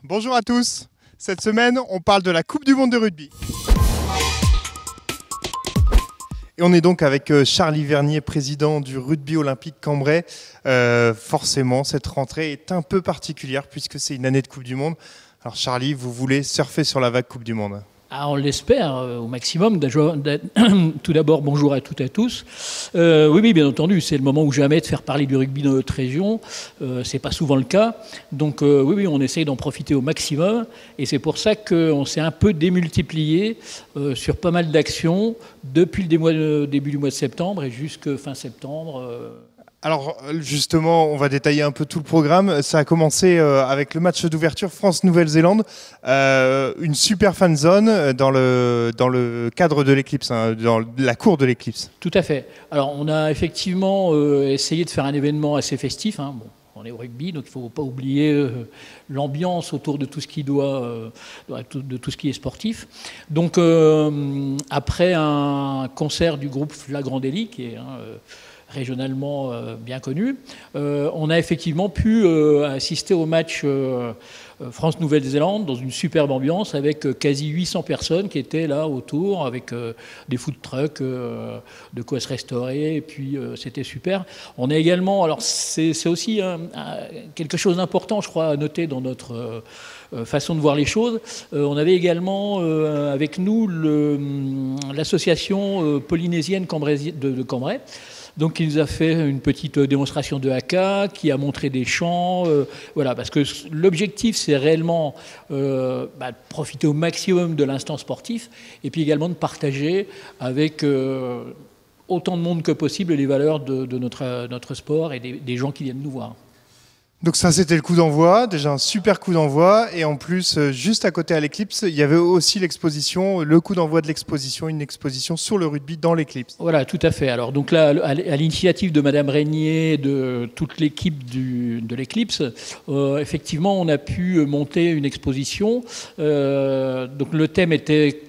Bonjour à tous. Cette semaine, on parle de la Coupe du Monde de rugby. Et on est donc avec Charlie Vernier, président du Rugby Olympique Cambrai. Forcément, cette rentrée est un peu particulière puisque c'est une année de Coupe du Monde. Alors Charlie, vous voulez surfer sur la vague Coupe du Monde? Ah, on l'espère au maximum. Tout d'abord, bonjour à toutes et à tous. Oui, bien entendu, c'est le moment ou jamais de faire parler du rugby dans notre région. C'est pas souvent le cas. Donc oui, on essaye d'en profiter au maximum. Et c'est pour ça qu'on s'est un peu démultiplié sur pas mal d'actions depuis le début du mois de septembre et jusqu'à fin septembre. Alors justement, on va détailler un peu tout le programme. Ça a commencé avec le match d'ouverture France-Nouvelle-Zélande, une super fan zone dans le cadre de l'éclipse, dans la cour de l'éclipse. Tout à fait. Alors on a effectivement essayé de faire un événement assez festif. Bon, on est au rugby, donc il ne faut pas oublier l'ambiance autour de tout ce qui de tout ce qui est sportif. Donc après un concert du groupe Flagrant Délit, qui est régionalement bien connu, on a effectivement pu assister au match France-Nouvelle-Zélande dans une superbe ambiance avec quasi 800 personnes qui étaient là autour, avec des food trucks, de quoi se restaurer, et puis c'était super. On a également, alors c'est aussi quelque chose d'important, je crois, à noter dans notre façon de voir les choses. On avait également avec nous l'association polynésienne de Cambrai, donc qui nous a fait une petite démonstration de haka, qui a montré des chants, voilà, parce que l'objectif c'est réellement de profiter au maximum de l'instant sportif et puis également de partager avec autant de monde que possible les valeurs de notre sport et des gens qui viennent nous voir. Donc ça, c'était le coup d'envoi, déjà un super coup d'envoi. Et en plus, juste à côté à l'éclipse, il y avait aussi l'exposition, le coup d'envoi de l'exposition, une exposition sur le rugby dans l'éclipse. Voilà, tout à fait. Alors donc là, à l'initiative de Madame Régnier, de toute l'équipe de l'éclipse, effectivement, on a pu monter une exposition. Donc le thème était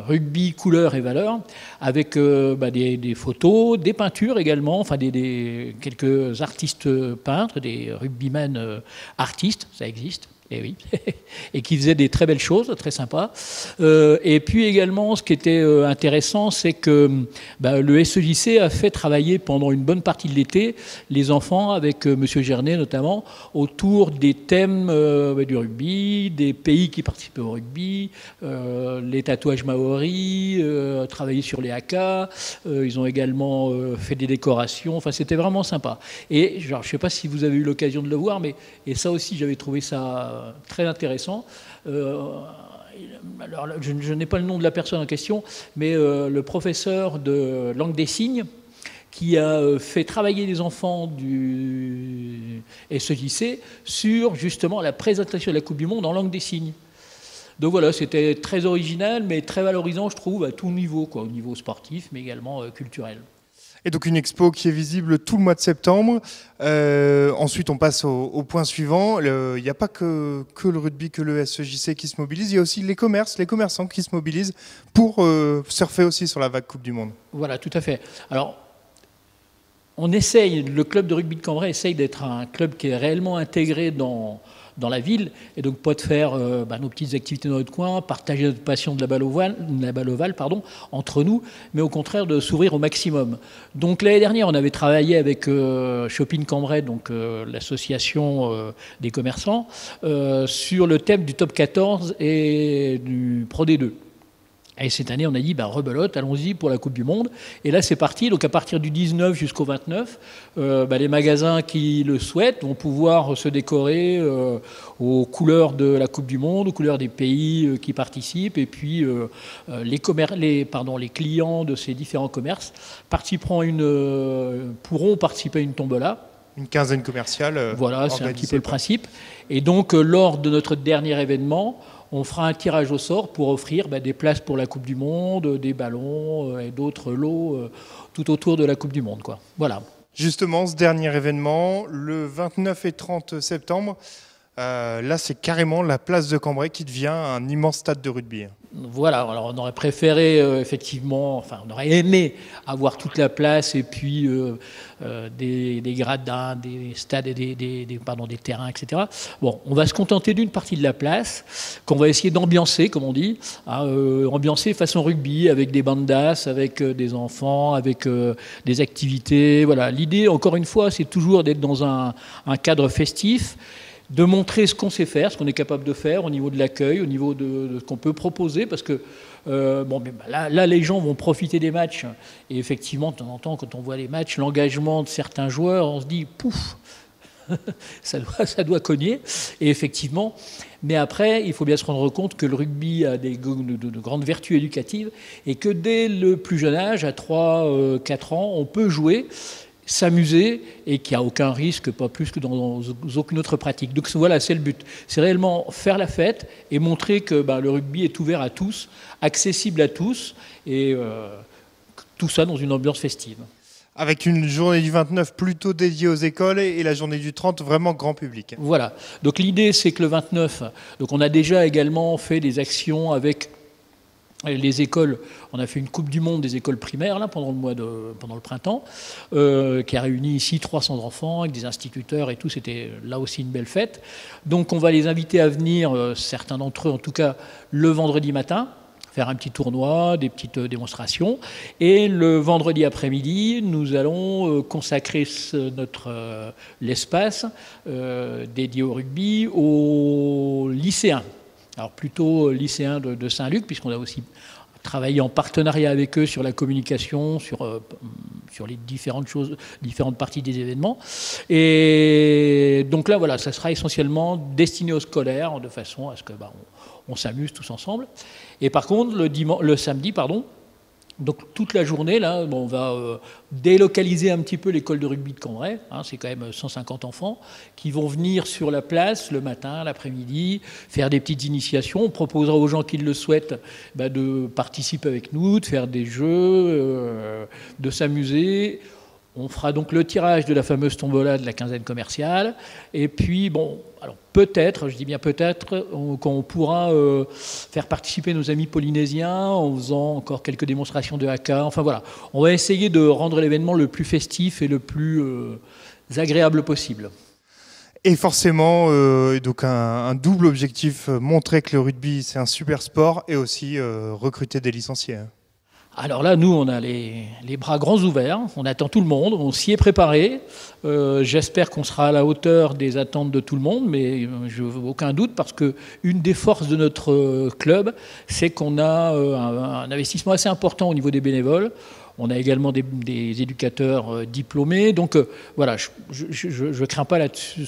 rugby, couleurs et valeurs, avec des photos, des peintures également, enfin quelques artistes peintres, des rugbymen artistes, ça existe. Et oui, et qui faisaient des très belles choses, très sympas. Et puis également, ce qui était intéressant, c'est que le SEJC a fait travailler pendant une bonne partie de l'été les enfants, avec Monsieur Gernet notamment, autour des thèmes du rugby, des pays qui participaient au rugby, les tatouages maoris, travailler sur les haka. Ils ont également fait des décorations. Enfin, c'était vraiment sympa. Et genre, je ne sais pas si vous avez eu l'occasion de le voir, mais et ça aussi, j'avais trouvé ça très intéressant. Alors, je n'ai pas le nom de la personne en question, mais le professeur de langue des signes qui a fait travailler les enfants du SEJC sur justement la présentation de la Coupe du Monde en langue des signes. Donc voilà, c'était très original, mais très valorisant, je trouve, à tout niveau, au niveau sportif, mais également culturel. Et donc une expo qui est visible tout le mois de septembre. Ensuite, on passe au point suivant. Il n'y a pas que le rugby, que le SEJC qui se mobilise. Il y a aussi les commerçants qui se mobilisent pour surfer aussi sur la vague Coupe du Monde. Voilà, tout à fait. Alors, le club de rugby de Cambrai essaye d'être un club qui est réellement intégré dans la ville, et donc pas de faire nos petites activités dans notre coin, partager notre passion de la balle ovale, entre nous, mais au contraire de s'ouvrir au maximum. Donc l'année dernière, on avait travaillé avec Shopping Cambrai, donc l'association des commerçants, sur le thème du top 14 et du Pro D2. Et cette année, on a dit, rebelote, allons-y pour la Coupe du Monde. Et là, c'est parti. Donc, à partir du 19 jusqu'au 29, les magasins qui le souhaitent vont pouvoir se décorer aux couleurs de la Coupe du Monde, aux couleurs des pays qui participent. Et puis, les clients de ces différents commerces pourront participer à une tombola. Une quinzaine commerciale. Voilà, c'est un petit peu le principe. Et donc, lors de notre dernier événement, on fera un tirage au sort pour offrir des places pour la Coupe du Monde, des ballons et d'autres lots tout autour de la Coupe du Monde, Voilà. Justement, ce dernier événement, le 29 et 30 septembre, Là, c'est carrément la place de Cambrai qui devient un immense stade de rugby. Voilà, alors on aurait préféré effectivement, enfin on aurait aimé avoir toute la place et puis des gradins, des stades, des terrains, etc. Bon, on va se contenter d'une partie de la place qu'on va essayer d'ambiancer, comme on dit, ambiancer façon rugby avec des bandas, avec des enfants, avec des activités. Voilà, l'idée, encore une fois, c'est toujours d'être dans un cadre festif, de montrer ce qu'on sait faire, ce qu'on est capable de faire au niveau de l'accueil, au niveau de ce qu'on peut proposer, parce que là, les gens vont profiter des matchs, et effectivement, de temps en temps, quand on voit les matchs, l'engagement de certains joueurs, on se dit, pouf, ça doit cogner, et effectivement, mais après, il faut bien se rendre compte que le rugby a de grandes vertus éducatives, et que dès le plus jeune âge, à 3-4 ans, on peut jouer, s'amuser et qu'il n'y a aucun risque, pas plus que dans aucune autre pratique. Donc voilà, c'est le but. C'est réellement faire la fête et montrer que le rugby est ouvert à tous, accessible à tous, et tout ça dans une ambiance festive. Avec une journée du 29 plutôt dédiée aux écoles et la journée du 30 vraiment grand public. Voilà. Donc l'idée, c'est que le 29, donc on a déjà également fait des actions avec les écoles. On a fait une Coupe du Monde des écoles primaires là, pendant le printemps, qui a réuni ici 300 enfants avec des instituteurs et tout. C'était là aussi une belle fête. Donc on va les inviter à venir, certains d'entre eux en tout cas, le vendredi matin, faire un petit tournoi, des petites démonstrations. Et le vendredi après-midi, nous allons consacrer l'espace dédié au rugby aux lycéens. Alors plutôt lycéens de Saint-Luc, puisqu'on a aussi travaillé en partenariat avec eux sur la communication, sur les différentes parties des événements. Et donc là, voilà, ça sera essentiellement destiné aux scolaires, de façon à ce que on s'amuse tous ensemble. Et par contre, le samedi, donc toute la journée, là, on va délocaliser un petit peu l'école de rugby de Cambrai. C'est quand même 150 enfants qui vont venir sur la place le matin, l'après-midi, faire des petites initiations. On proposera aux gens qui le souhaitent de participer avec nous, de faire des jeux, de s'amuser. On fera donc le tirage de la fameuse tombola de la quinzaine commerciale. Et puis, alors peut-être, je dis bien peut-être, qu'on pourra faire participer nos amis polynésiens en faisant encore quelques démonstrations de haka. Enfin voilà, on va essayer de rendre l'événement le plus festif et le plus agréable possible. Et forcément, donc un double objectif, montrer que le rugby c'est un super sport et aussi recruter des licenciés. Alors là, nous, on a les bras grands ouverts, on attend tout le monde, on s'y est préparé. J'espère qu'on sera à la hauteur des attentes de tout le monde, mais je n'ai aucun doute parce qu'une des forces de notre club, c'est qu'on a un investissement assez important au niveau des bénévoles. On a également des éducateurs diplômés. Donc voilà, je crains pas là-dessus.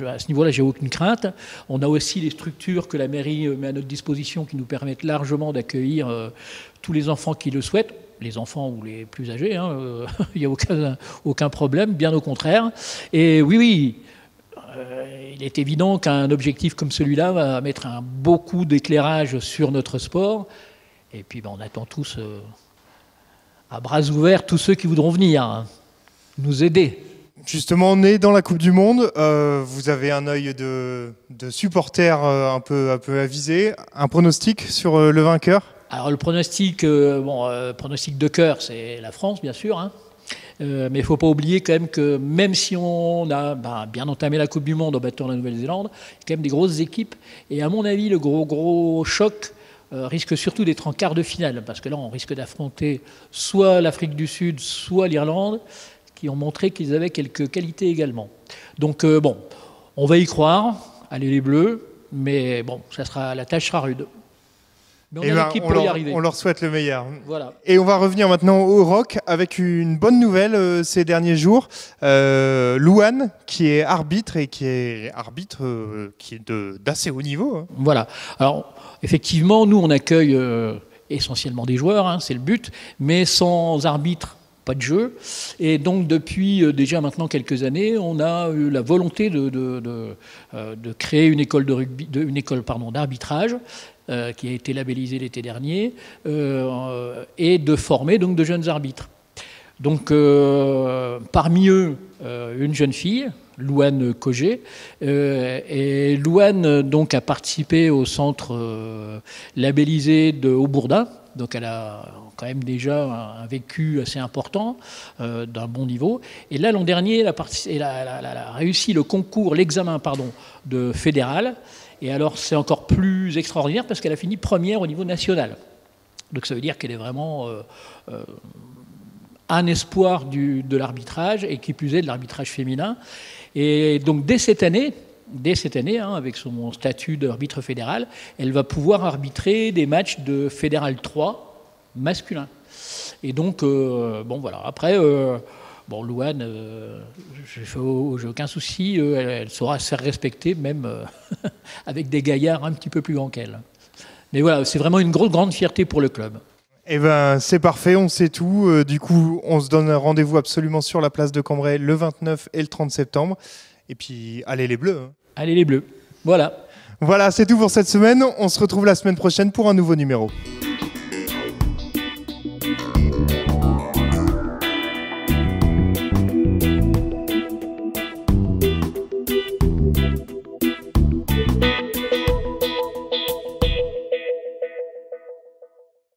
À ce niveau-là, j'ai aucune crainte. On a aussi les structures que la mairie met à notre disposition qui nous permettent largement d'accueillir tous les enfants qui le souhaitent, les enfants ou les plus âgés. Il n'y a aucun problème, bien au contraire. Et oui, il est évident qu'un objectif comme celui-là va mettre beaucoup d'éclairage sur notre sport. Et puis on attend tous... à bras ouverts tous ceux qui voudront venir nous aider. Justement, on est dans la Coupe du Monde. Vous avez un œil de supporter un peu avisé. Un pronostic sur le vainqueur ? Alors le pronostic, pronostic de cœur, c'est la France, bien sûr. Mais il ne faut pas oublier quand même que même si on a bien entamé la Coupe du Monde en battant la Nouvelle-Zélande, il y a quand même des grosses équipes. Et à mon avis, le gros choc risque surtout d'être en quart de finale, parce que là, on risque d'affronter soit l'Afrique du Sud, soit l'Irlande, qui ont montré qu'ils avaient quelques qualités également. Donc, on va y croire, allez les Bleus, mais la tâche sera rude. Mais on a l'équipe pour y arriver. On leur souhaite le meilleur. Voilà. Et on va revenir maintenant au rock avec une bonne nouvelle ces derniers jours. Louane, qui est arbitre et qui est d'assez haut niveau. Voilà. Alors, effectivement, nous, on accueille essentiellement des joueurs, c'est le but, mais sans arbitre, pas de jeu. Et donc, depuis déjà maintenant quelques années, on a eu la volonté de créer une école d'arbitrage qui a été labellisée l'été dernier et de former donc de jeunes arbitres. Donc, parmi eux, une jeune fille, Louane Cogé. Et Louane donc a participé au centre labellisé de Haut-Bourdin. Donc elle a quand même déjà un vécu assez important, d'un bon niveau. Et là, l'an dernier, elle a réussi le concours, l'examen, pardon, de fédéral. Et alors, c'est encore plus extraordinaire parce qu'elle a fini première au niveau national. Donc ça veut dire qu'elle est vraiment un espoir de l'arbitrage, et qui plus est de l'arbitrage féminin. Et donc dès cette année, avec son statut d'arbitre fédéral, elle va pouvoir arbitrer des matchs de Fédéral 3 masculin. Et donc, bon voilà, après, Louane, j'ai aucun souci, elle saura se faire respecter, même avec des gaillards un petit peu plus grands qu'elle. Mais voilà, c'est vraiment une grande fierté pour le club. Eh ben, c'est parfait, on sait tout. Du coup, on se donne rendez-vous absolument sur la place de Cambrai le 29 et le 30 septembre. Et puis, allez les Bleus. Hein. Allez les Bleus, voilà. Voilà, c'est tout pour cette semaine. On se retrouve la semaine prochaine pour un nouveau numéro.